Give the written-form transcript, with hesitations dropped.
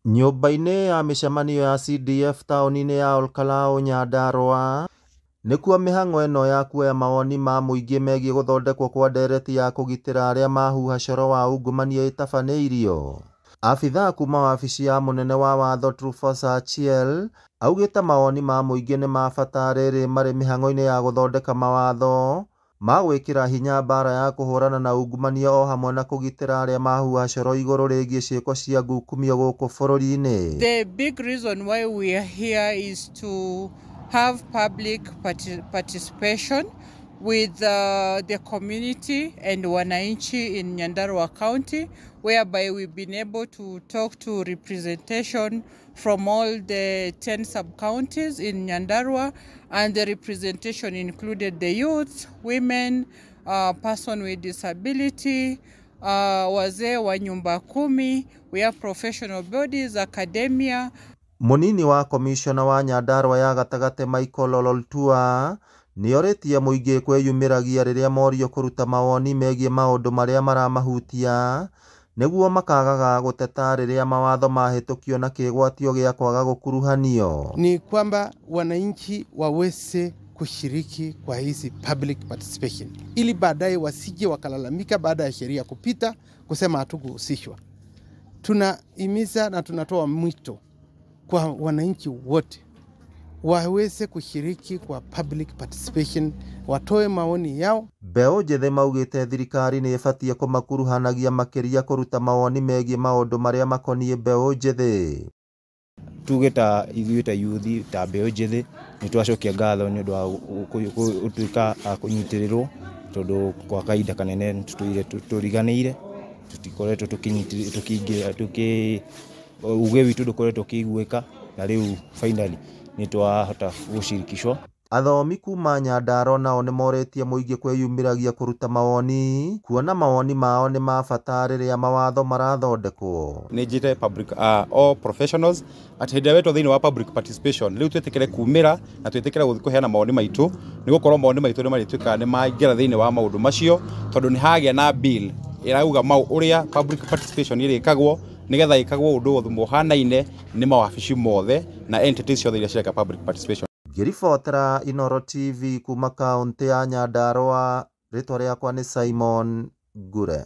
Nyũmba-inĩ ya mĩcemanio ya CDF taũni-inĩ ya Olkalau Nyandarua nĩkuo mĩhang'o ĩno ya kuoya mawoni ma mũingĩ megiĩ gũthondekwo kwa ndereti ya kũgitĩra arĩa mahuha coro wa ungumania ĩtabanĩirio. Abithaa kuma wabici ya mũnene wa watho Truphos Achieng augĩte mawoni ma mũingĩ nĩ ma bata rĩrĩ marĩ mĩhang'o-inĩ ya gũthondeka mawatho ma gwĩkĩra hinya mbara ya kũhũrana na ungumania o hamwe na kũgitĩra arĩa mahuha coro igũrũ rĩgiĩ ciĩko cia ngukumio gũkũ bũrũri-inĩ. The big reason why we are here is to have public participation with the community and wananchi in Nyandarua County, whereby we've been able to talk to representation from all the 10 sub-counties in Nyandarua, and the representation included the youth, women, person with disability, wazee wa nyumba kumi, we have professional bodies, academia. Munini wa komishona wa Nyandarua ya gatagatĩ Michael Ololtua nĩorĩtie mũingĩ kwĩyumĩragia rĩrĩa morio kũruta mawoni megiĩ maũndũ marĩa maramahutia nĩguo makagaga gũteta rĩrĩa mawatho mahĩtũkio na kĩgwatio gĩa kwaga gũkuruhanio. Ni kwamba wananchi waweze kushiriki kwa hizi public participation ili baadaye wasije wakalalamika baada ya sheria kupita kusema hatukuhusishwa. Tunahimiza na tunatoa mwito kwa wananchi wote waweze kushiriki kwa public participation, watoe maoni yao. Mbeũ njĩthĩ maugĩte thirikari nĩ ĩbatie kũmakuruhanagia makĩria kũruta mawoni megiĩ maũndũ marĩa makoniĩ mbeũ njĩthĩ. Tuge ta ithuĩ ta yuthi ta mbeũ njĩthĩ nĩ twacokia ngatho nĩ ũndũ wa gũtuĩka kũnyitĩrĩrwo, tondũ kwa kahinda kanene tũriganĩire, tũtikoretwo uge witũ ndũkoretwo ũkĩiguĩka, na rĩu finally nĩ twahota gũcirikishwo. Athomi kuma Nyandarua nao nĩ morĩtie mũingĩ kwĩyumĩragia kũruta mawoni, kuona mawoni mao nĩ ma bata rĩrĩa mawatho marathondekwo. Nĩ njĩte public all professionals at hĩndĩ wetwo thĩinĩ wa public participation rĩu twĩtĩkĩre kumĩra na twĩtĩkĩre gũthiĩ kũheana mawoni maitũ, nĩ gũkorwo mawoni maitũ nĩ marĩtuĩkaga nĩ maingĩra thĩinĩ wa maũndũ macio, tondũ nĩ hagĩa na bill ĩrauga ũrĩa public participation ĩrĩkagwo nĩgetha ĩkagwo ũndũ wothe mũhanaine nĩ mawabici mothe na entities ciothe iria cireka public participation. Ngĩribotera Inooro TV kuma kaunti ya Nyandarua, rĩtwa rĩakwa nĩ Simon Ngure.